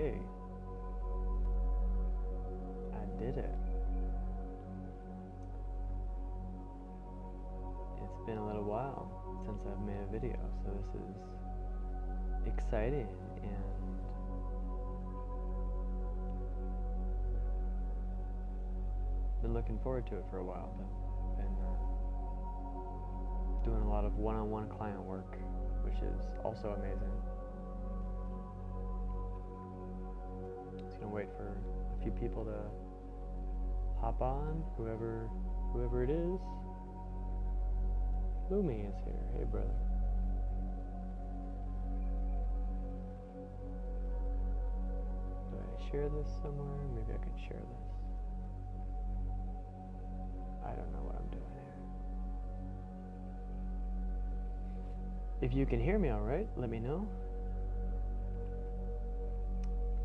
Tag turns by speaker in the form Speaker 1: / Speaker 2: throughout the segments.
Speaker 1: Okay. I did it. It's been a little while since I've made a video, so this is exciting and been looking forward to it for a while. Been doing a lot of one-on-one client work, which is also amazing. Just gonna wait for a few people to hop on, whoever it is. Lumi is here. Hey, brother. Do I share this somewhere? Maybe I could share this. I don't know what I'm doing here. If you can hear me all right, let me know.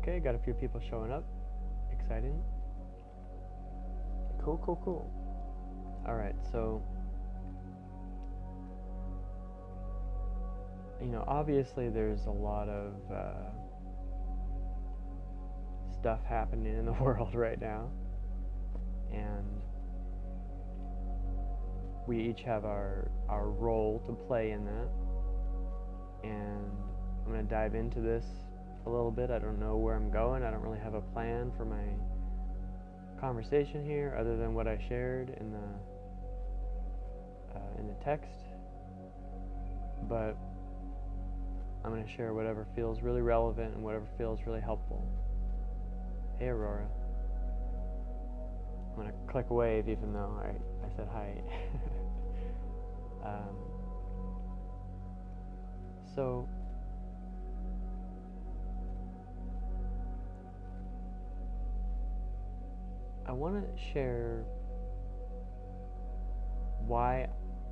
Speaker 1: Okay, got a few people showing up. Exciting. Cool. All right, so obviously there's a lot of stuff happening in the world right now, and we each have our role to play in that, and I'm going to dive into this a little bit. I don't know where I'm going. I don't really have a plan for my conversation here other than what I shared in the text, but I'm going to share whatever feels really relevant and whatever feels really helpful. Hey, Aurora. I'm going to click wave even though I said hi. So I want to share why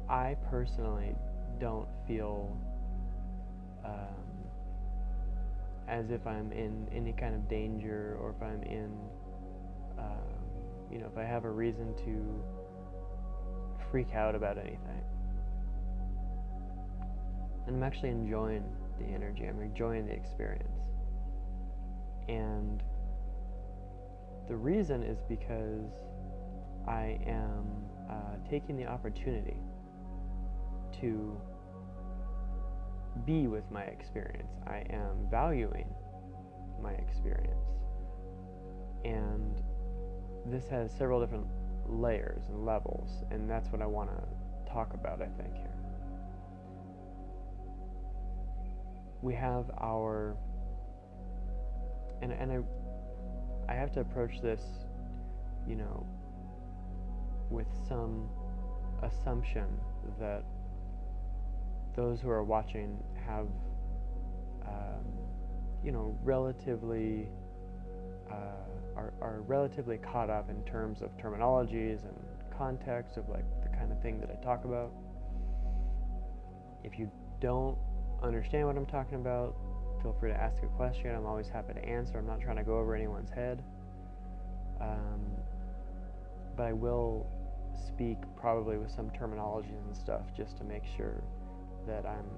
Speaker 1: I personally don't feel as if I'm in any kind of danger, or if I'm in, if I have a reason to freak out about anything. And I'm actually enjoying the energy, I'm enjoying the experience. And the reason is because I am taking the opportunity to be with my experience. I am valuing my experience. And this has several different layers and levels, and that's what I want to talk about, I think, here. We have our, and I have to approach this, with some assumption that those who are watching have, relatively, are relatively caught up in terms of terminologies and context of like the kind of thing that I talk about. If you don't understand what I'm talking about, feel free to ask a question. I'm always happy to answer. I'm not trying to go over anyone's head. But I will speak probably with some terminologies and stuff just to make sure that I'm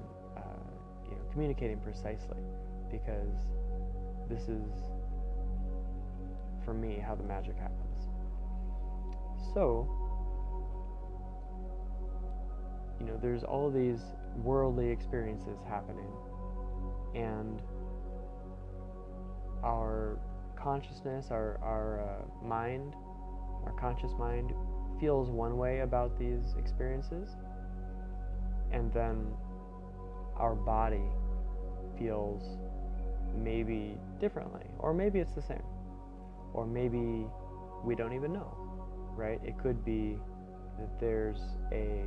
Speaker 1: communicating precisely, because this is, for me, how the magic happens. So, there's all these worldly experiences happening, and our consciousness, our mind, our conscious mind feels one way about these experiences, and then our body feels maybe differently, or maybe it's the same, or maybe we don't even know, right? It could be that there's a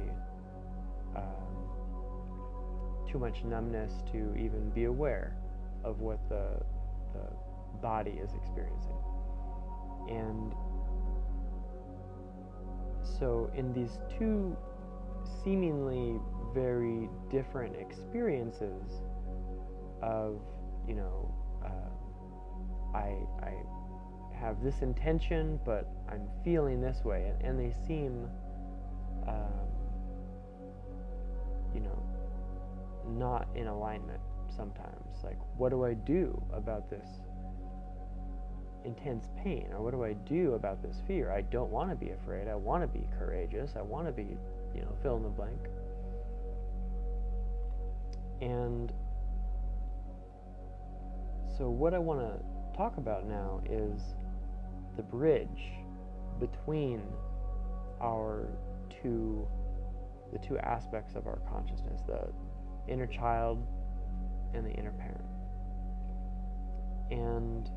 Speaker 1: too much numbness to even be aware of what the body is experiencing. And so in these two seemingly very different experiences of, I have this intention, but I'm feeling this way, and they seem, not in alignment sometimes. Like, what do I do about this intense pain? Or what do I do about this fear? I don't want to be afraid. I want to be courageous. I want to be, fill in the blank. And so what I want to talk about now is the bridge between the two aspects of our consciousness, the inner child and the inner parent. And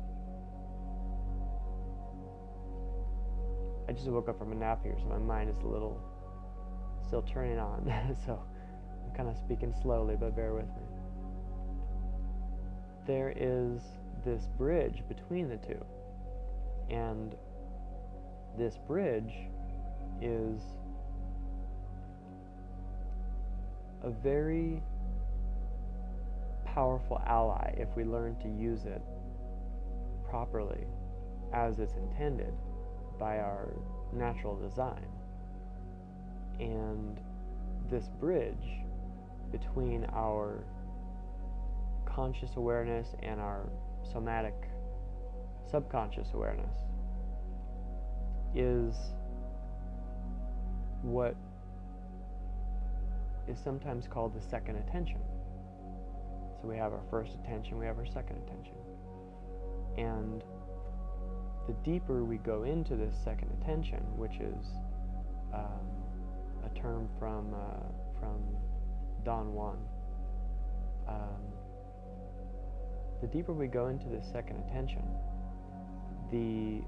Speaker 1: I just woke up from a nap here, so my mind is a little still turning on. So I'm kind of speaking slowly, but bear with me. There is this bridge between the two, and this bridge is a very powerful ally if we learn to use it properly as it's intended by our natural design. And this bridge between our conscious awareness and our somatic subconscious awareness is what is sometimes called the second attention. So we have our first attention, we have our second attention. And the deeper we go into this second attention, which is a term from Don Juan, the deeper we go into this second attention, the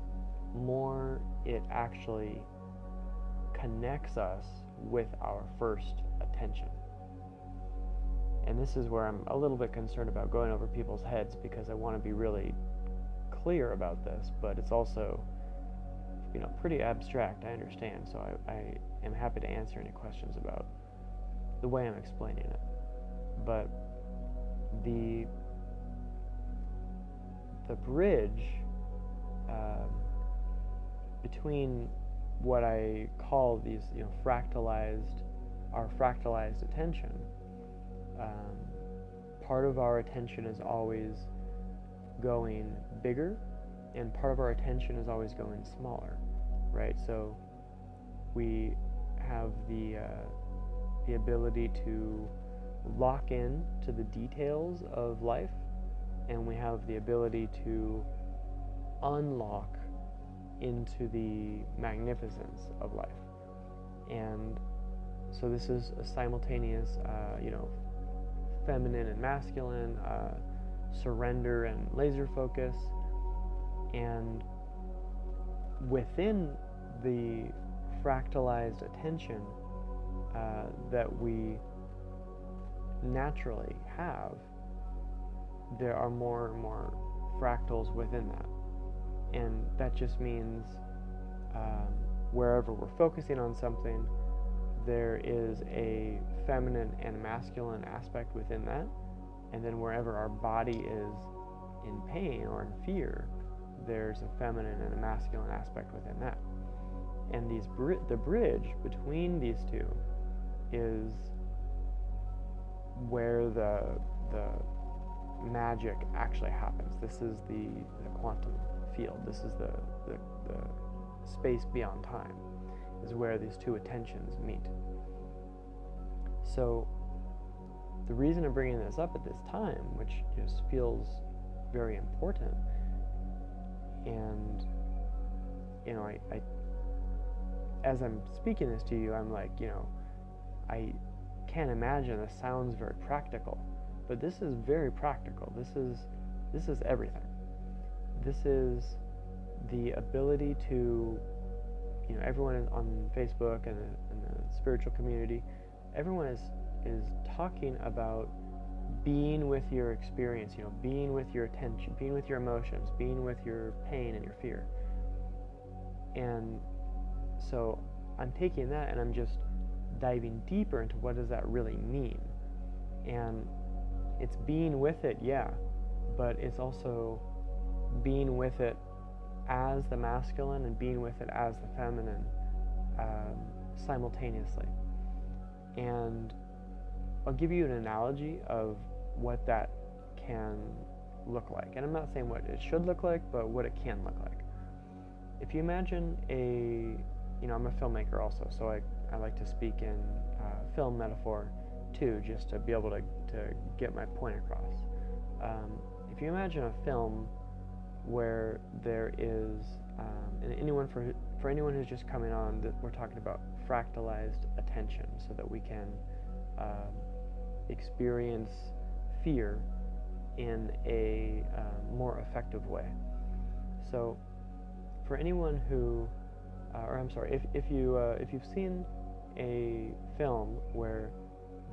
Speaker 1: more it actually connects us with our first attention. And this is where I'm a little bit concerned about going over people's heads, because I want to be really clear about this, but it's also, pretty abstract, I understand, so I am happy to answer any questions about the way I'm explaining it. But the bridge between what I call these, our fractalized attention, part of our attention is always going bigger, and part of our attention is always going smaller, right? So we have the ability to lock in to the details of life, and we have the ability to unlock into the magnificence of life. And so this is a simultaneous, feminine and masculine, surrender and laser focus. And within the fractalized attention that we naturally have, there are more and more fractals within that. And that just means wherever we're focusing on something, there is a feminine and masculine aspect within that. And then wherever our body is in pain or in fear, there's a feminine and a masculine aspect within that. And the bridge between these two is where the magic actually happens. This is the quantum field. This is the space beyond time, is where these two attentions meet. So the reason I'm bringing this up at this time, which just feels very important, and I as I'm speaking this to you, I'm like, I can't imagine this sounds very practical, but this is very practical. This is everything. This is the ability to, everyone on Facebook and the spiritual community, everyone is talking about being with your experience, being with your attention, being with your emotions, being with your pain and your fear. And so I'm taking that and I'm just diving deeper into what does that really mean. And it's being with it, yeah, but it's also being with it as the masculine and being with it as the feminine simultaneously. And I'll give you an analogy of what that can look like. And I'm not saying what it should look like, but what it can look like. If you imagine I'm a filmmaker also, so I like to speak in film metaphor too, just to be able to get my point across. If you imagine a film where there is, and for anyone who's just coming on, that we're talking about fractalized attention, so that we can experience fear in a more effective way. So, for anyone who, if you've seen a film where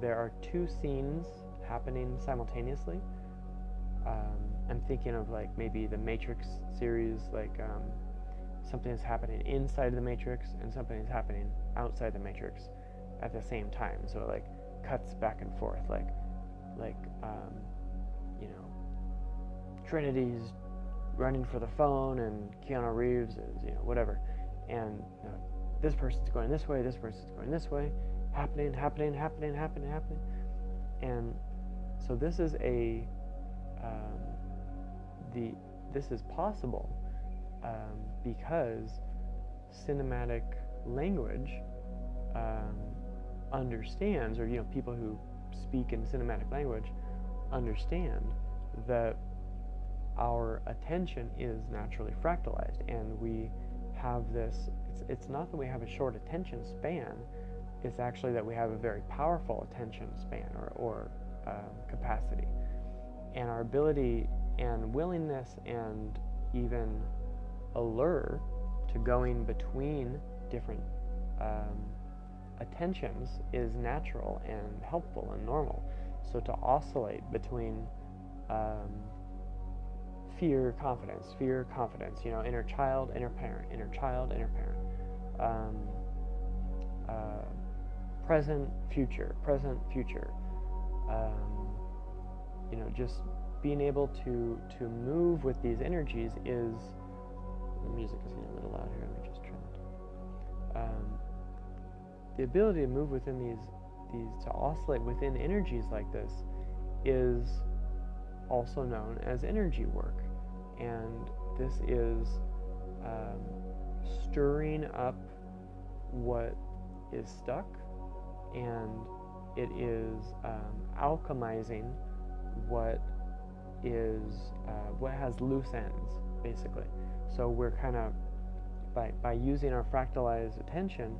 Speaker 1: there are two scenes happening simultaneously, I'm thinking of like maybe the Matrix series, like something is happening inside of the Matrix and something is happening outside the Matrix at the same time. So it like cuts back and forth, like Trinity's running for the phone and Keanu Reeves is whatever, and this person's going this way, this person's going this way, happening, and so this is this is possible because cinematic language understands, or people who speak in cinematic language understand that our attention is naturally fractalized, and we have this, it's not that we have a short attention span, it's actually that we have a very powerful attention span or capacity, and our ability and willingness and even allure to going between different attentions is natural and helpful and normal. So to oscillate between fear, confidence, inner child, inner parent, inner child, inner parent, present, future, just being able to move with these energies is, the music is getting a little loud here, let me just trim it. The ability to move within to oscillate within energies like this is also known as energy work, and this is stirring up what is stuck, and it is alchemizing what has loose ends, basically. So we're kind of, by using our fractalized attention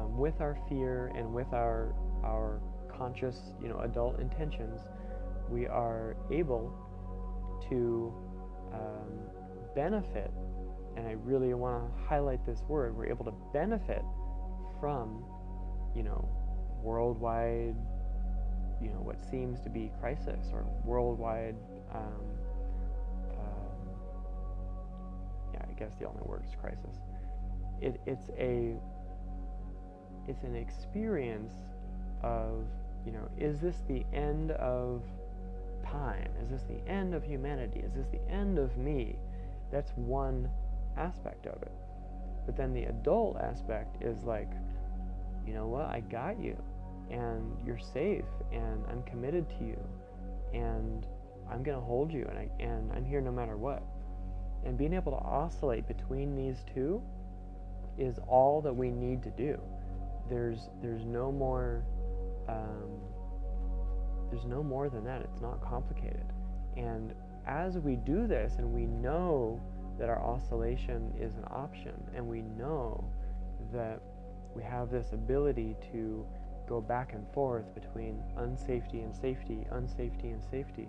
Speaker 1: with our fear and with our conscious, adult intentions, we are able to benefit, and I really want to highlight this word, we're able to benefit from, worldwide, what seems to be crisis, or worldwide, I guess the only word is crisis. It's an experience of, is this the end of time? Is this the end of humanity? Is this the end of me? That's one aspect of it. But then the adult aspect is like, you know what, I got you, and you're safe, and I'm committed to you, and I'm going to hold you, and I'm here no matter what. And being able to oscillate between these two is all that we need to do. There's no more than that. It's not complicated. And as we do this, and we know that our oscillation is an option, and we know that we have this ability to go back and forth between unsafety and safety, unsafety and safety,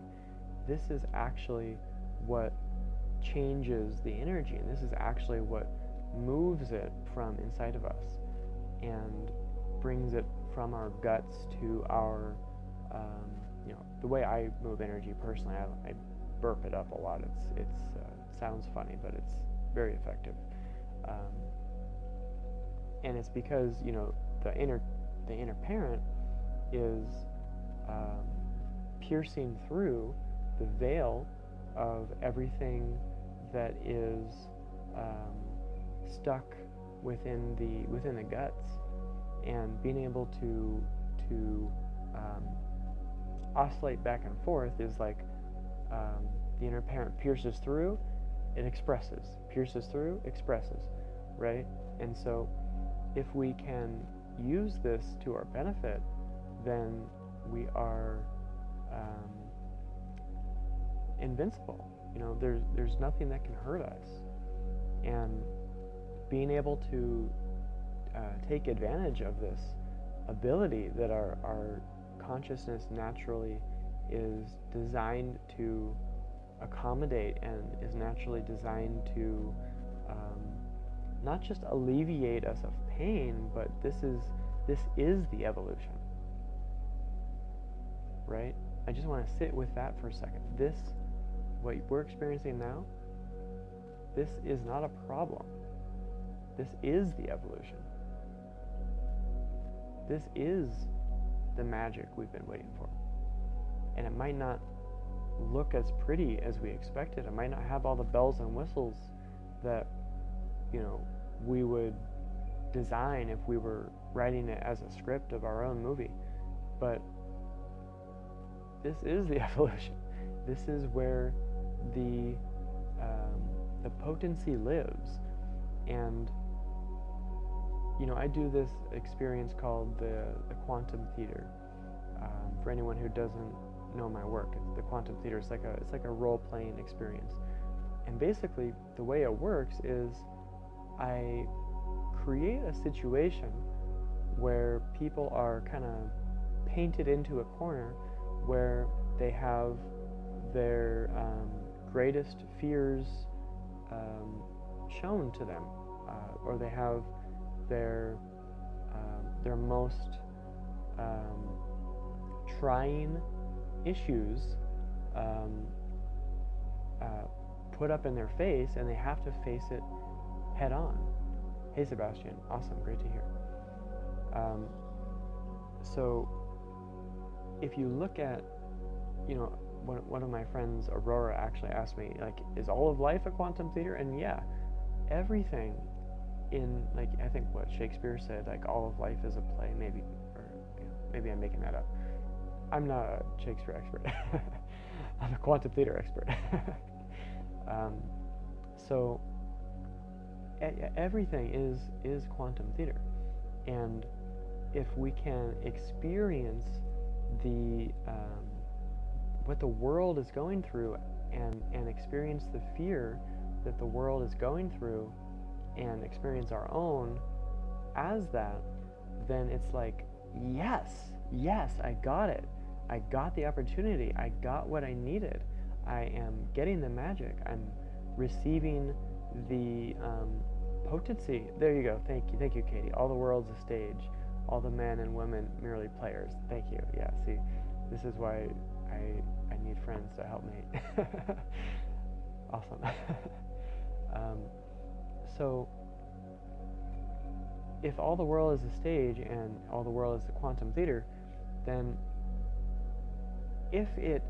Speaker 1: this is actually what changes the energy, and this is actually what moves it from inside of us and brings it from our guts to our, the way I move energy personally, I burp it up a lot. It sounds funny, but it's very effective. And it's because, the inner parent is piercing through the veil of everything that is stuck within the guts, and being able to oscillate back and forth is like the inner parent pierces through, it expresses, pierces through, expresses, right? And so if we can use this to our benefit, then we are invincible. You know, there's nothing that can hurt us. And being able to take advantage of this ability that our consciousness naturally is designed to accommodate and is naturally designed to not just alleviate us of pain, but this is the evolution, right? I just want to sit with that for a second. What we're experiencing now, this is not a problem. This is the evolution. This is the magic we've been waiting for. And it might not look as pretty as we expected. It might not have all the bells and whistles that, you know, we would design if we were writing it as a script of our own movie. But this is the evolution. This is where the potency lives. And you know, I do this experience called the quantum theater. For anyone who doesn't know my work, the quantum theater is like a role-playing experience. And basically, the way it works is I create a situation where people are kind of painted into a corner where they have their greatest fears shown to them, or they have their most trying issues put up in their face, and they have to face it head on. Hey Sebastian, awesome, great to hear. So if you look at, you know, one of my friends, Aurora, actually asked me, like, is all of life a quantum theater? And yeah, everything in, like, I think what Shakespeare said, like, all of life is a play, maybe, or you know, maybe I'm making that up. I'm not a Shakespeare expert. I'm a quantum theater expert. So everything is quantum theater, and if we can experience the what the world is going through, and experience the fear that the world is going through, and experience our own as that, then it's like, yes, I got it. I got the opportunity. I got what I needed. I am getting the magic. I'm receiving the potency. There you go. Thank you, Katie. All the world's a stage. All the men and women merely players. Thank you. Yeah, see, this is why I need friends to help me. Awesome. So if all the world is a stage and all the world is the quantum theater, then if it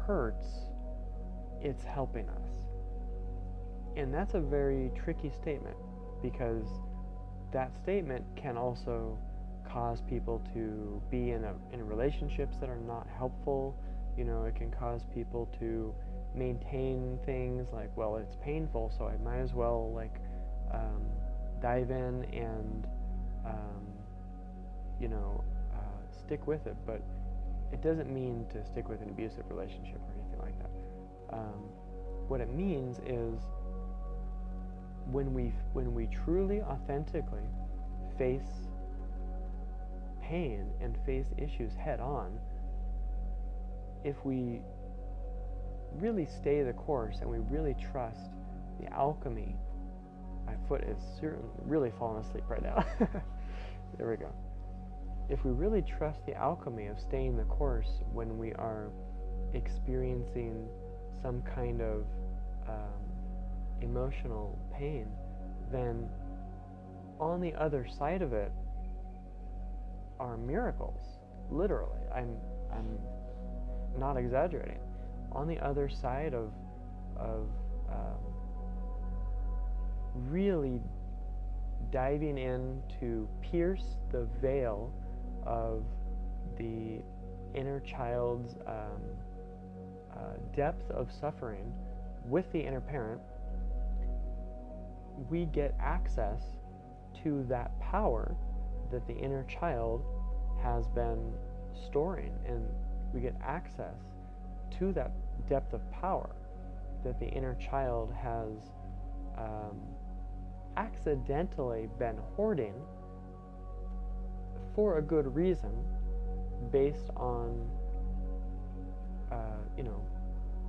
Speaker 1: hurts, it's helping us. And that's a very tricky statement, because that statement can also cause people to be in relationships that are not helpful. You know, it can cause people to maintain things like, well, it's painful, so I might as well, like, dive in and you know, stick with it. But it doesn't mean to stick with an abusive relationship or anything like that. What it means is when we truly, authentically face pain and face issues head on, if we really stay the course and we really trust the alchemy. My foot is certainly really falling asleep right now. There we go. If we really trust the alchemy of staying the course when we are experiencing some kind of emotional pain, then on the other side of it are miracles. Literally, I'm not exaggerating. On the other side of really diving in to pierce the veil of the inner child's depth of suffering with the inner parent, we get access to that power that the inner child has been storing, and we get access to that depth of power that the inner child has accidentally been hoarding for a good reason, based on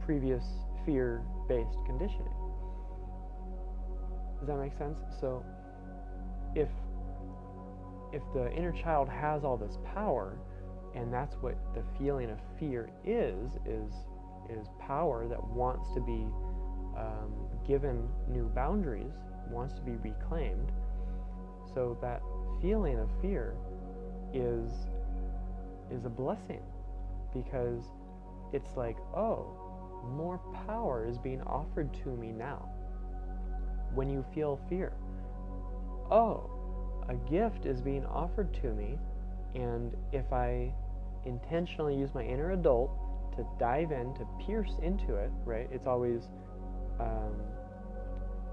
Speaker 1: previous fear-based conditioning. Does that make sense? So if the inner child has all this power, and that's what the feeling of fear is power that wants to be given new boundaries, wants to be reclaimed. So that feeling of fear is a blessing, because it's like, oh, more power is being offered to me now. When you feel fear, oh, a gift is being offered to me, and if I intentionally use my inner adult to dive in, to pierce into it, right? It's always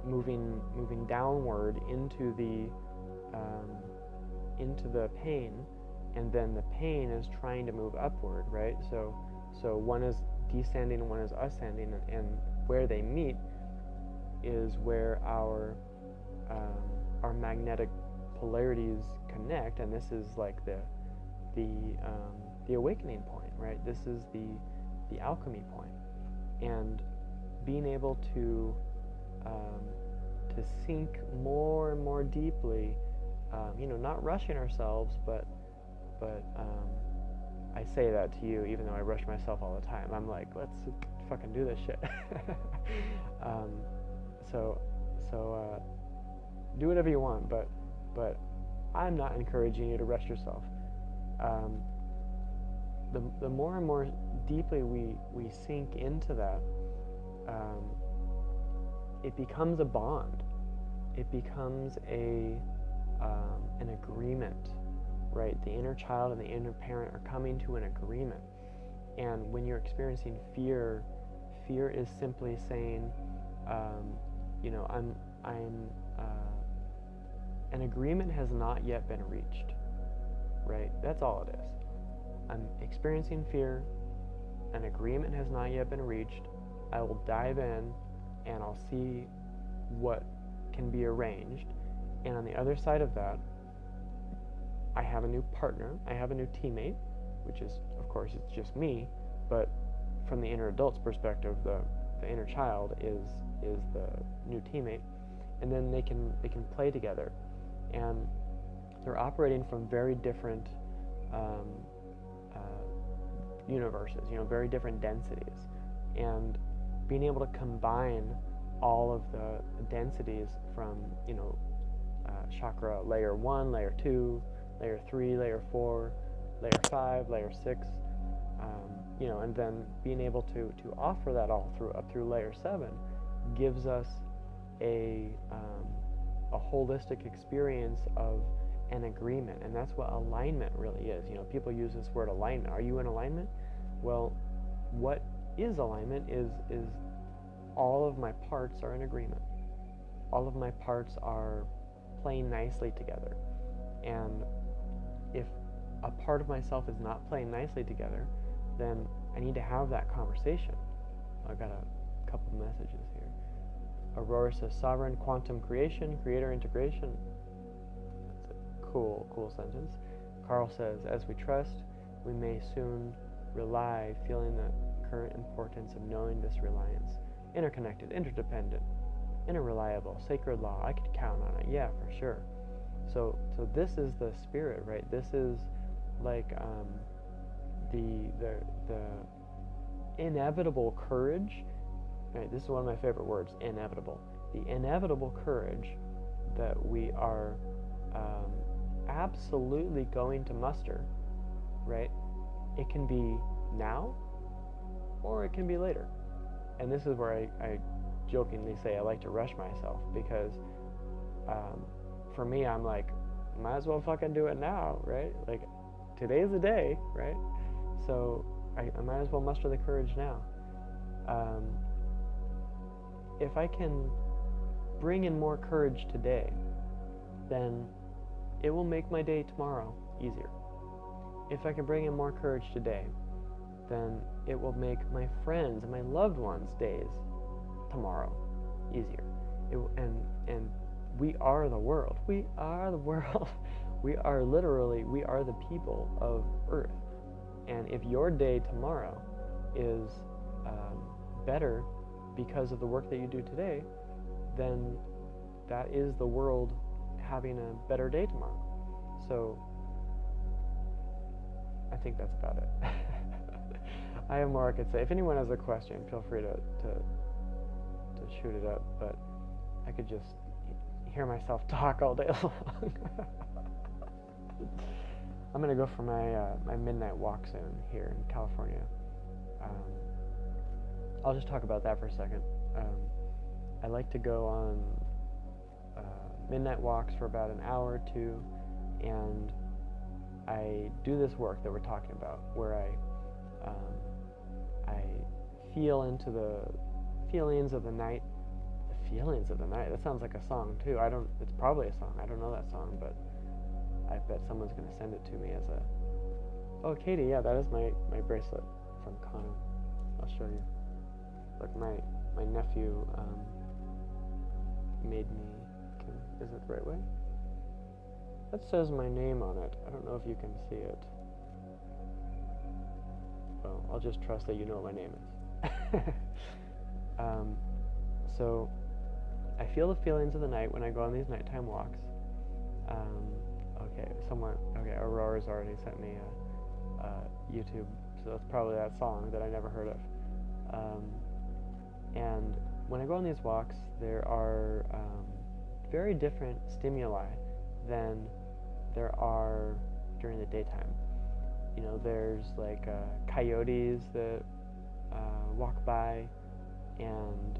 Speaker 1: moving downward into the pain, and then the pain is trying to move upward, right? So one is descending and one is ascending, and where they meet is where our magnetic polarities connect, and this is like the awakening point, right? This is the alchemy point, and being able to sink more and more deeply, not rushing ourselves, but I say that to you, even though I rush myself all the time. I'm like, let's fucking do this shit. So do whatever you want, but I'm not encouraging you to rush yourself. The more and more deeply we sink into that, it becomes a bond. It becomes an agreement, right? The inner child and the inner parent are coming to an agreement. And when you're experiencing fear is simply saying, an agreement has not yet been reached, right? That's all it is. I'm experiencing fear, an agreement has not yet been reached. I will dive in and I'll see what can be arranged. And on the other side of that, I have a new partner, I have a new teammate, which is, of course, it's just me, but from the inner adult's perspective, the inner child is the new teammate, and then they can play together, and they're operating from very different universes, very different densities, and being able to combine all of the densities from chakra layer 1, layer 2, layer 3, layer 4, layer 5, layer 6, and then being able to offer that all up through layer 7 gives us a holistic experience of an agreement, and that's what alignment really is. People use this word alignment. Are you in alignment? Well, what is alignment is all of my parts are in agreement. All of my parts are playing nicely together. And if a part of myself is not playing nicely together, then I need to have that conversation. I've got a couple messages here. Aurora says, sovereign quantum creation, creator integration. That's a cool sentence. Carl says, as we trust, we may soon rely, feeling the current importance of knowing this reliance. Interconnected, interdependent, interreliable, sacred law. I could count on it. Yeah, for sure. So this is the spirit, right? This is like the inevitable courage. Right, this is one of my favorite words, inevitable. The inevitable courage that we are absolutely going to muster, right? It can be now, or it can be later. And this is where I jokingly say I like to rush myself, because for me, I'm like, might as well fucking do it now, right? Like, today's the day, right? So I might as well muster the courage now. If I can bring in more courage today, then it will make my day tomorrow easier. If I can bring in more courage today, then it will make my friends and my loved ones' days tomorrow easier. And we are the world. We are the world. We are the people of Earth. And if your day tomorrow is better because of the work that you do today, then that is the world having a better day tomorrow. So I think that's about it. I have more I could say. If anyone has a question, feel free to shoot it up, but I could just hear myself talk all day long. I'm going to go for my midnight walk soon here in California. I'll just talk about that for a second. I like to go on midnight walks for about an hour or two, and I do this work that we're talking about, where I feel into the feelings of the night. The feelings of the night. That sounds like a song too. It's probably a song. I don't know that song, but I bet someone's going to send it to me as a... Oh, Katie, yeah, that is my bracelet from Kanu. I'll show you. Look, my nephew made me... Is it the right way? That says my name on it. I don't know if you can see it. Well, I'll just trust that you know what my name is. So, I feel the feelings of the night when I go on these nighttime walks. Okay, Aurora's already sent me a YouTube, so that's probably that song that I never heard of. And when I go on these walks, there are very different stimuli than there are during the daytime. You know, there's like coyotes that walk by, and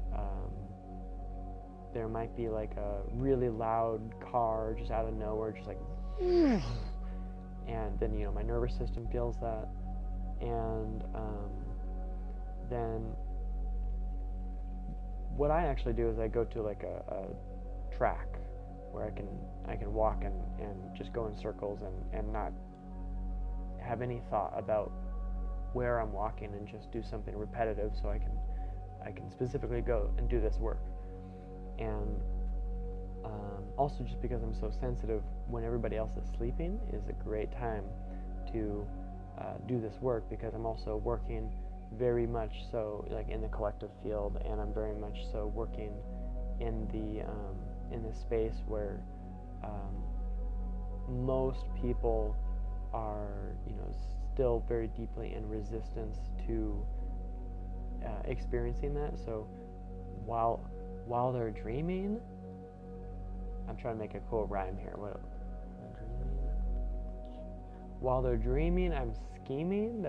Speaker 1: there might be like a really loud car just out of nowhere, just like, and then, you know, my nervous system feels that, and then what I actually do is I go to like a track where I can walk and just go in circles and not have any thought about where I'm walking, and just do something repetitive so I can specifically go and do this work. And also, just because I'm so sensitive, when everybody else is sleeping is a great time to do this work, because I'm also working very much so like in the collective field, and I'm very much so working in the space where most people are, you know, still very deeply in resistance to experiencing that. So while they're dreaming, I'm trying to make a cool rhyme here. While they're dreaming, I'm scheming.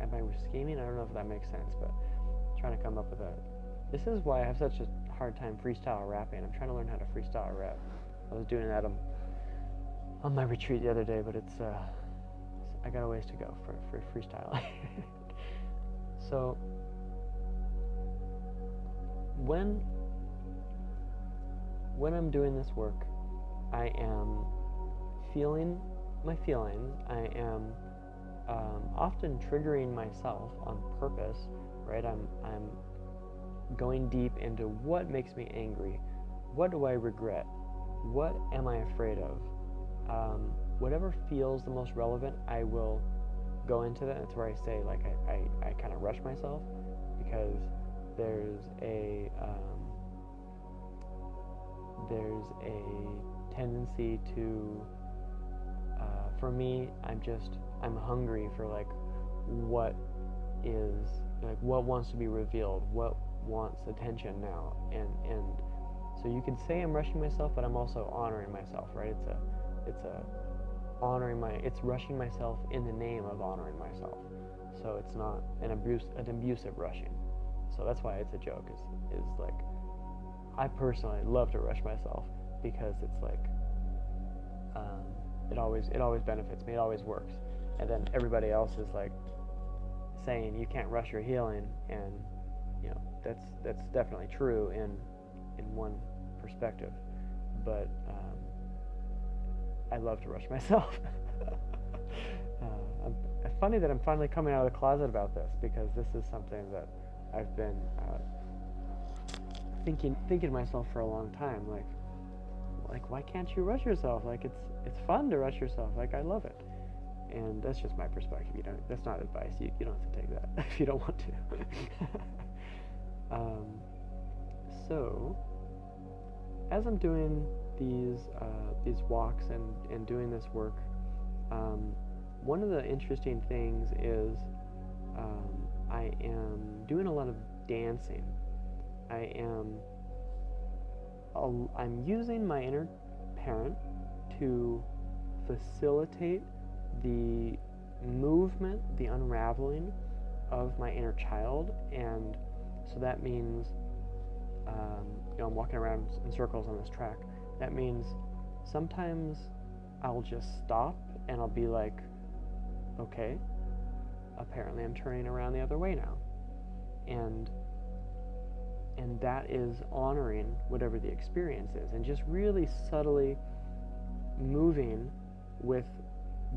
Speaker 1: Am I scheming? I don't know if that makes sense, but I'm trying to come up with a... This is why I have such a hard time freestyle rapping. I'm trying to learn how to freestyle rap. I was doing that on my retreat the other day, but it's I got a ways to go for freestyle. So when I'm doing this work, I am feeling my feelings. I am often triggering myself on purpose, right? I'm going deep into what makes me angry, what do I regret, what am I afraid of. Whatever feels the most relevant, I will go into that. That's where I say, like, I kind of rush myself, because there's a tendency to, for me, I'm hungry for like what wants to be revealed, what wants attention now, and so you could say I'm rushing myself, but I'm also honoring myself, right? It's rushing myself in the name of honoring myself. So it's not an abusive rushing. So that's why it's a joke, is like, I personally love to rush myself, because it's like, it always benefits me, it always works. And then everybody else is like saying you can't rush your healing, and that's definitely true in one perspective, but I love to rush myself. It's funny that I'm finally coming out of the closet about this, because this is something that I've been thinking to myself for a long time. Like, why can't you rush yourself? Like, it's fun to rush yourself. Like, I love it. And that's just my perspective. That's not advice. You don't have to take that if you don't want to. So, as I'm doing these walks and doing this work, one of the interesting things is I am doing a lot of dancing. I'm using my inner parent to facilitate the movement, the unraveling of my inner child. And so that means I'm walking around in circles on this track. That means sometimes I'll just stop and I'll be like, okay, apparently I'm turning around the other way now. And that is honoring whatever the experience is, and just really subtly moving with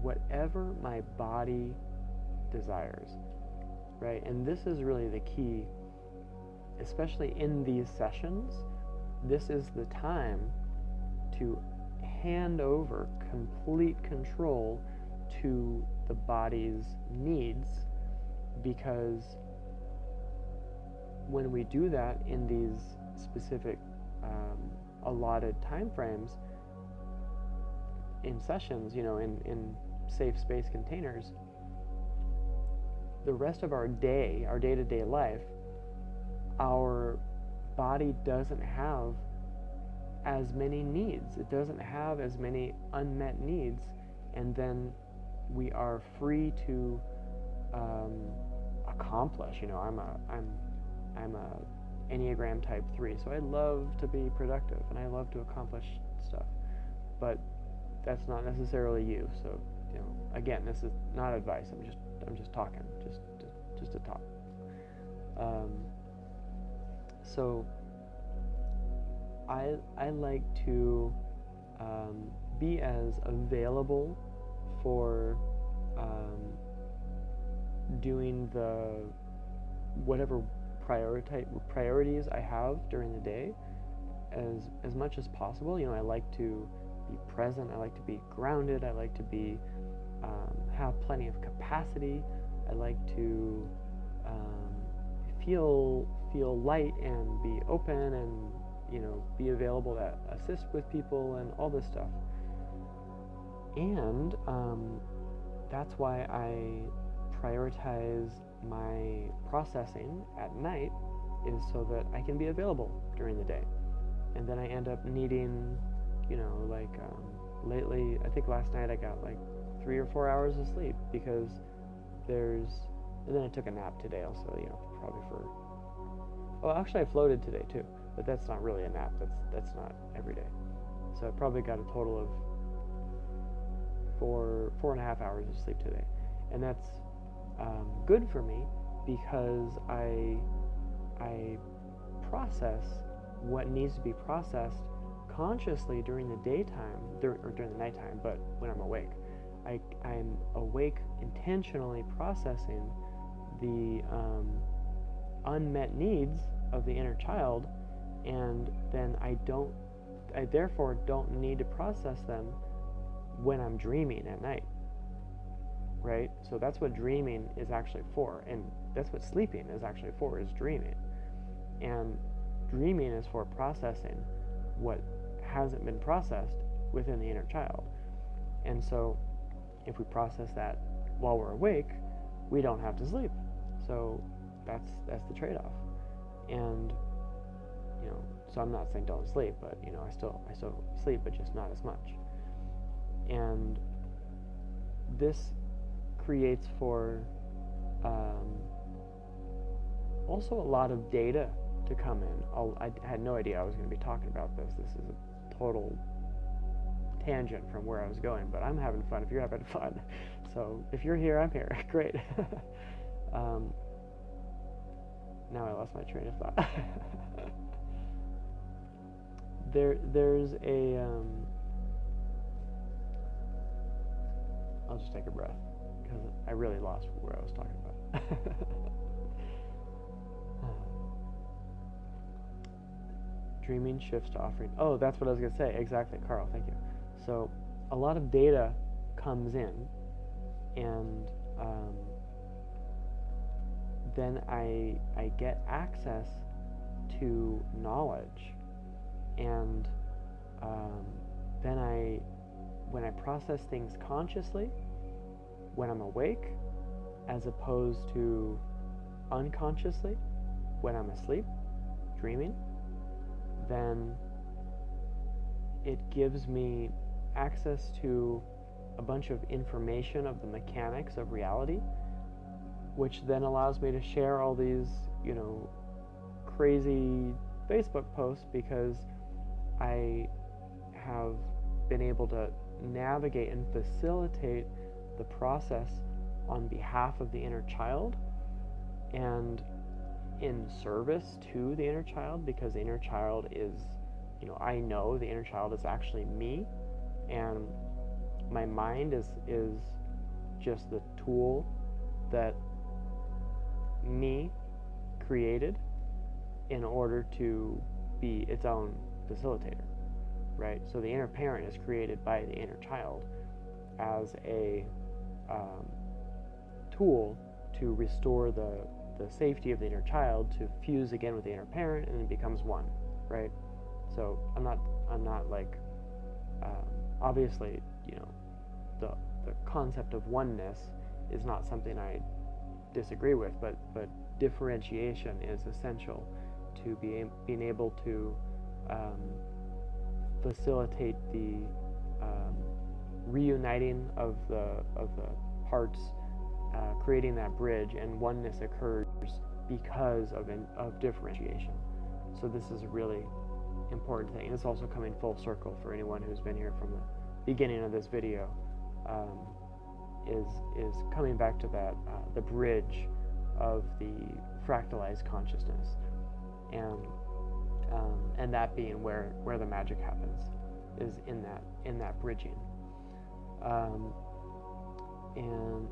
Speaker 1: whatever my body desires, right? And this is really the key, especially in these sessions. This is the time to hand over complete control to the body's needs, because when we do that in these specific allotted time frames in sessions, in safe space containers, the rest of our day-to-day life, our body doesn't have as many needs. It doesn't have as many unmet needs, and then we are free to accomplish. I'm a Enneagram type 3, so I love to be productive and I love to accomplish stuff, but that's not necessarily you. So, again, this is not advice. I'm just talking, just to talk. So I like to be as available for doing the whatever priorities I have during the day as much as possible. I like to be present. I like to be grounded. I like to be have plenty of capacity. I like to feel light and be open and be available to assist with people and all this stuff. And that's why I prioritize my processing at night, is so that I can be available during the day. And then I end up needing, lately, I think last night I got like 3 or 4 hours of sleep, because and then I took a nap today also, probably actually I floated today too, but that's not really a nap. That's not every day. So I probably got a total of 4.5 hours of sleep today. And that's good for me, because I process what needs to be processed consciously during the daytime, or during the nighttime, but when I'm awake. I'm awake intentionally processing the unmet needs of the inner child, and then I therefore don't need to process them when I'm dreaming at night. Right? So that's what dreaming is actually for, and that's what sleeping is actually for, is dreaming. And dreaming is for processing what hasn't been processed within the inner child. And so if we process that while we're awake, we don't have to sleep. So that's the trade-off. And so I'm not saying don't sleep, but I still sleep, but just not as much. And this creates for also a lot of data to come in. I had no idea I was going to be talking about this. This is a total tangent from where I was going, but I'm having fun if you're having fun. So if you're here, I'm here. Great. Now I lost my train of thought. There's a I'll just take a breath because I really lost where I was talking about. Dreaming shifts to offering. Oh, that's what I was going to say. Exactly, Carl. Thank you. So a lot of data comes in, and then I get access to knowledge, and then when I process things consciously, when I'm awake, as opposed to unconsciously, when I'm asleep, dreaming, then it gives me access to a bunch of information of the mechanics of reality, which then allows me to share all these, crazy Facebook posts, because I have been able to navigate and facilitate the process on behalf of the inner child and in service to the inner child, because the inner child is, I know the inner child is actually me, and my mind is just the tool that me created in order to be its own facilitator, right? So the inner parent is created by the inner child as a tool to restore the safety of the inner child, to fuse again with the inner parent, and it becomes one, right? So I'm not like, obviously, the concept of oneness is not something I disagree with, but differentiation is essential to being able to facilitate the reuniting of the parts, creating that bridge, and oneness occurs because of differentiation. So this is a really important thing, and it's also coming full circle for anyone who's been here from the beginning of this video. Is coming back to that the bridge of the fractalized consciousness, and that being where the magic happens, is in that bridging. And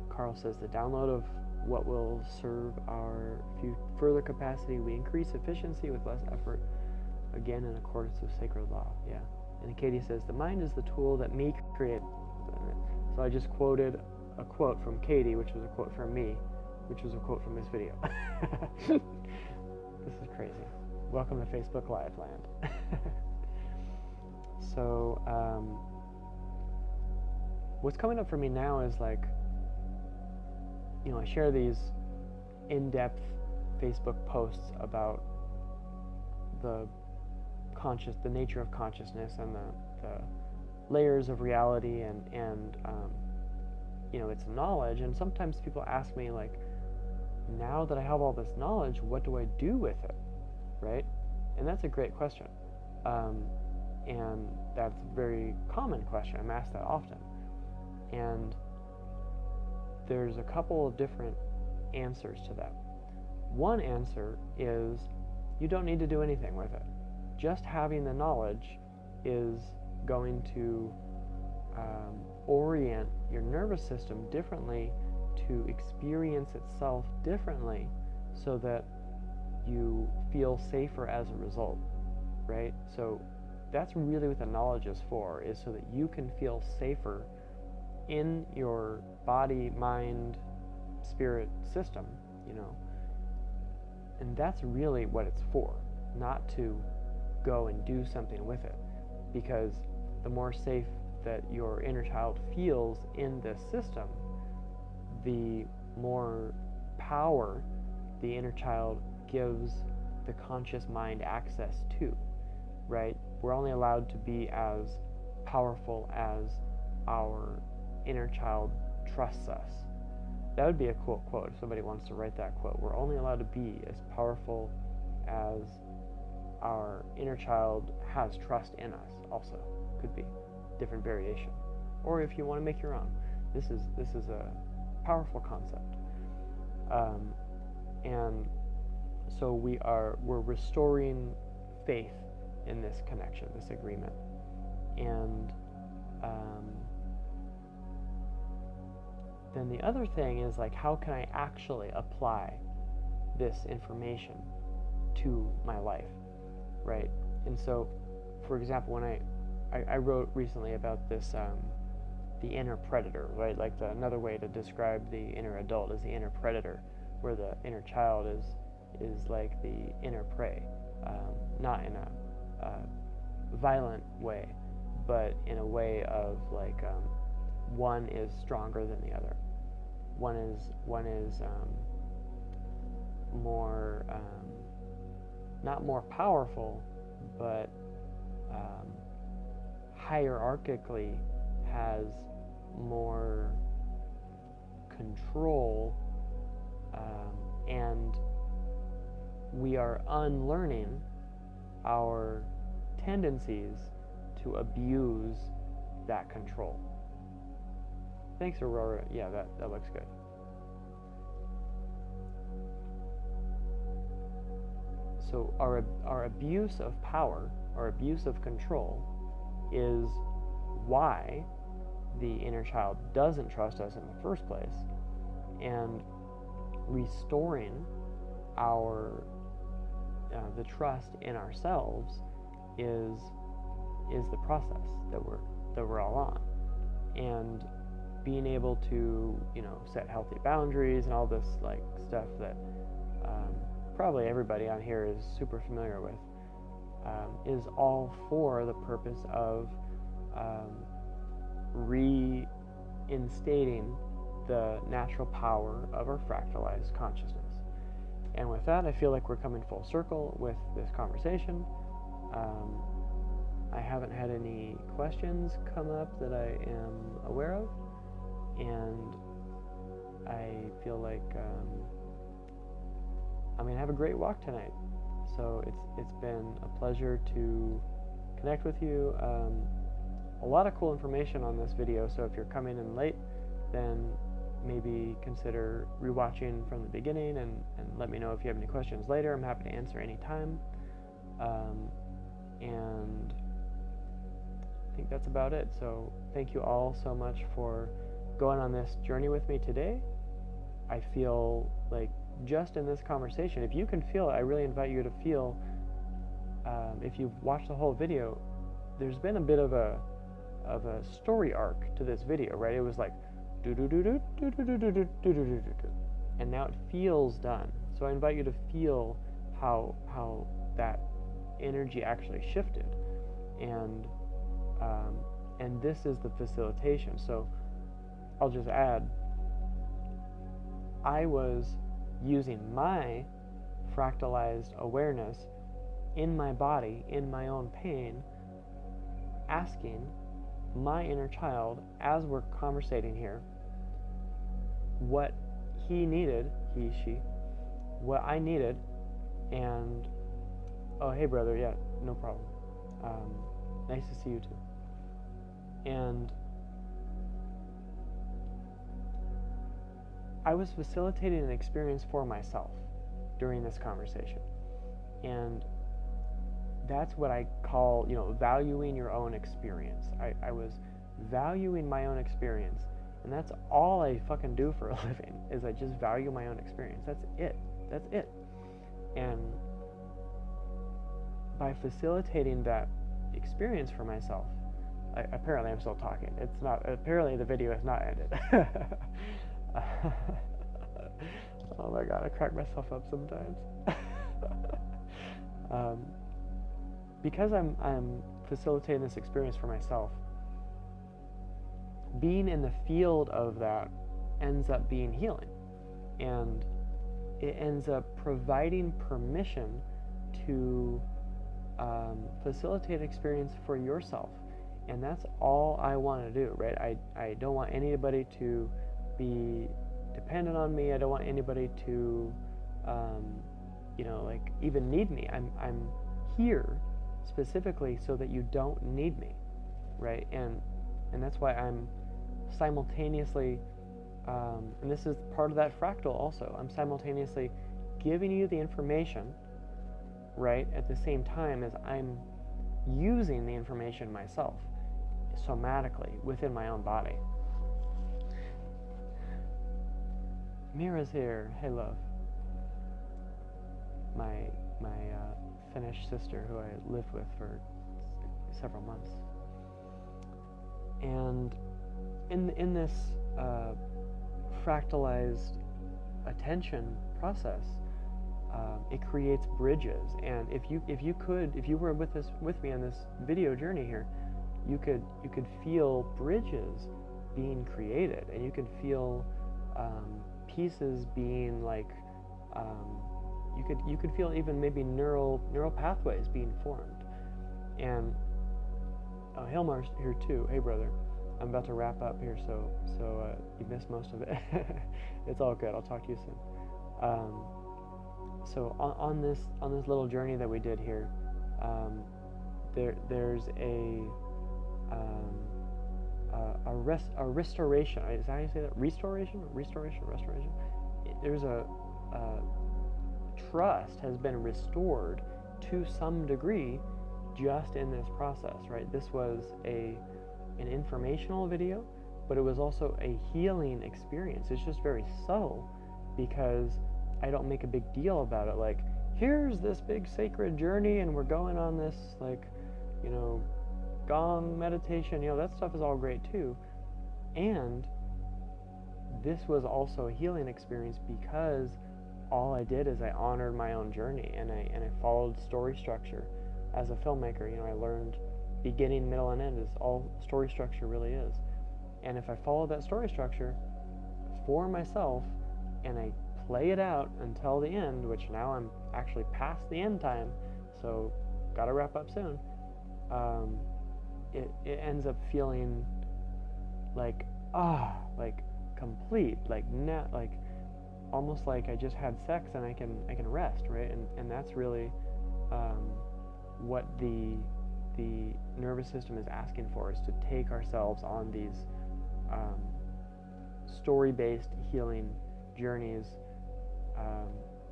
Speaker 1: Carl says the download of what will serve our further capacity. We increase efficiency with less effort, again in accordance with sacred law. Yeah. And Katie says the mind is the tool that me created. So I just quoted a quote from Katie, which was a quote from me, which was a quote from this video. This is crazy. Welcome to Facebook Live land. So what's coming up for me now is like, I share these in-depth Facebook posts about the nature of consciousness and the layers of reality and its knowledge. And sometimes people ask me, like, now that I have all this knowledge, what do I do with it, right? And that's a great question, and that's a very common question. I'm asked that often, and there's a couple of different answers to that. One answer is you don't need to do anything with it. Just having the knowledge is going to orient your nervous system differently to experience itself differently, so that you feel safer as a result, right? So that's really what the knowledge is for, is so that you can feel safer in your body, mind, spirit system, and that's really what it's for, not to go and do something with it, because the more safe that your inner child feels in this system, the more power the inner child gives the conscious mind access to, right? We're only allowed to be as powerful as our inner child trusts us. That would be a cool quote if somebody wants to write that quote. We're only allowed to be as powerful as our inner child has trust in us. Also, could be different variation, or if you want to make your own. This is a powerful concept. And so we're restoring faith in this connection, this agreement. And then the other thing is, like, how can I actually apply this information to my life, right? And so, for example, when I wrote recently about this, the inner predator, right? Like, another way to describe the inner adult is the inner predator, where the inner child is like the inner prey, not in a violent way, but in a way of, like, one is stronger than the other. One is more, not more powerful, but hierarchically has more control, and we are unlearning our tendencies to abuse that control. Thanks, Aurora. Yeah, that looks good. So our abuse of power, our abuse of control, is why the inner child doesn't trust us in the first place. And restoring our the trust in ourselves is the process that we're all on. And being able to, set healthy boundaries and all this, like, stuff that probably everybody on here is super familiar with, is all for the purpose of reinstating the natural power of our fractalized consciousness. And with that, I feel like we're coming full circle with this conversation. I haven't had any questions come up that I am aware of, and I feel like I'm going to have a great walk tonight. So it's been a pleasure to connect with you. A lot of cool information on this video, so if you're coming in late, then maybe consider rewatching from the beginning and let me know if you have any questions later. I'm happy to answer any time. And I think that's about it. So thank you all so much for going on this journey with me today. I feel like just in this conversation, if you can feel it, I really invite you to feel, if you've watched the whole video, there's been a bit of a story arc to this video, right? It was like do do do do do do do do do do do do, and now it feels done. So I invite you to feel how that energy actually shifted, and this is the facilitation. So I'll just add, I was using my fractalized awareness in my body, in my own pain, asking my inner child, as we're conversating here, what he needed, he, she, what I needed, and, oh, hey, brother, yeah, no problem. Nice to see you, too. And I was facilitating an experience for myself during this conversation. And that's what I call, valuing your own experience. I was valuing my own experience, and that's all I fucking do for a living, is I just value my own experience. That's it. And by facilitating that experience for myself, apparently I'm still talking. It's not, apparently the video has not ended. Oh my god, I crack myself up sometimes. Because I'm facilitating this experience for myself, being in the field of that ends up being healing, and it ends up providing permission to facilitate experience for yourself. And that's all I want to do, right? I don't want anybody to be dependent on me. I don't want anybody to like, even need me. I'm here specifically so that you don't need me, right? And that's why I'm simultaneously, and this is part of that fractal also, I'm simultaneously giving you the information, right, at the same time as I'm using the information myself, somatically, within my own body. Mira's here. Hey, love. My Finnish sister who I lived with for several months. And in this fractalized attention process, it creates bridges. And if you were with me on this video journey here, you could feel bridges being created, and you could feel pieces being like you could feel even maybe neural pathways being formed. And Hilmar's here too. Hey, brother. I'm about to wrap up here, so you missed most of it. It's all good. I'll talk to you soon. So on this little journey that we did here, there's a restoration. Is that how you say that? Restoration. There's a trust has been restored to some degree just in this process, right? This was an informational video, but it was also a healing experience. It's just very subtle because I don't make a big deal about it. Like, here's this big sacred journey and we're going on this, like, gong meditation, that stuff is all great too. And this was also a healing experience because all I did is I honored my own journey, and I followed story structure. As a filmmaker, I learned beginning, middle, and end is all story structure really is. And if I follow that story structure for myself and I play it out until the end, which now I'm actually past the end time, so gotta wrap up soon, it ends up feeling like complete, like almost like I just had sex and I can rest, right? And that's really what the nervous system is asking for, is to take ourselves on these story-based healing journeys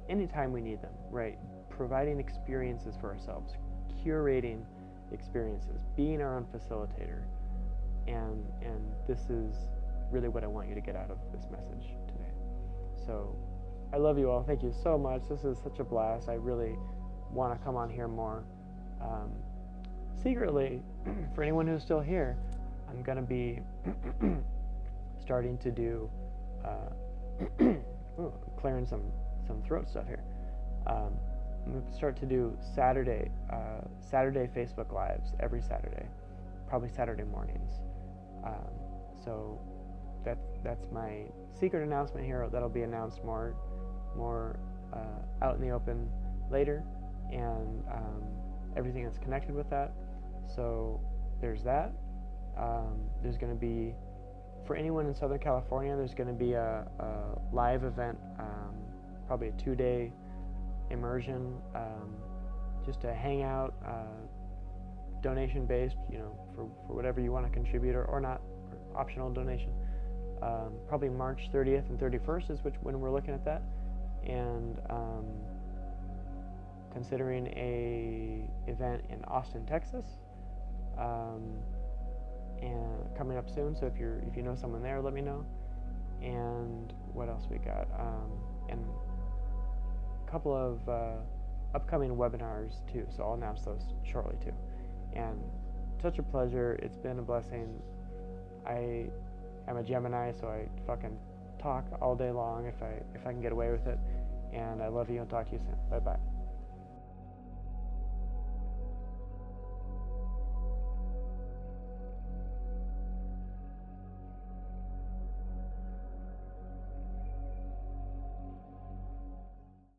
Speaker 1: anytime we need them, right? Providing experiences for ourselves, curating experiences, being our own facilitator, and this is really what I want you to get out of this message today. So I love you all. Thank you so much. This is such a blast. I really want to come on here more. Secretly, for anyone who's still here, I'm going to be starting to do clearing some throat stuff here. I'm going to start to do Saturday Facebook Lives every Saturday, probably Saturday mornings. So that's my secret announcement here. That'll be announced more out in the open later, and everything that's connected with that. So there's that. There's going to be, for anyone in Southern California, there's going to be a live event, probably a 2-day immersion, just to hang out, donation based, for whatever you want to contribute, or not, or optional donation. Probably March 30th and 31st is when we're looking at that, and considering a event in Austin, Texas, and coming up soon. So if you know someone there, let me know. And what else we got? And a couple of upcoming webinars too. So I'll announce those shortly too. And such a pleasure. It's been a blessing. I am a Gemini, so I fucking talk all day long if I can get away with it. And I love you, and talk to you soon. Bye bye.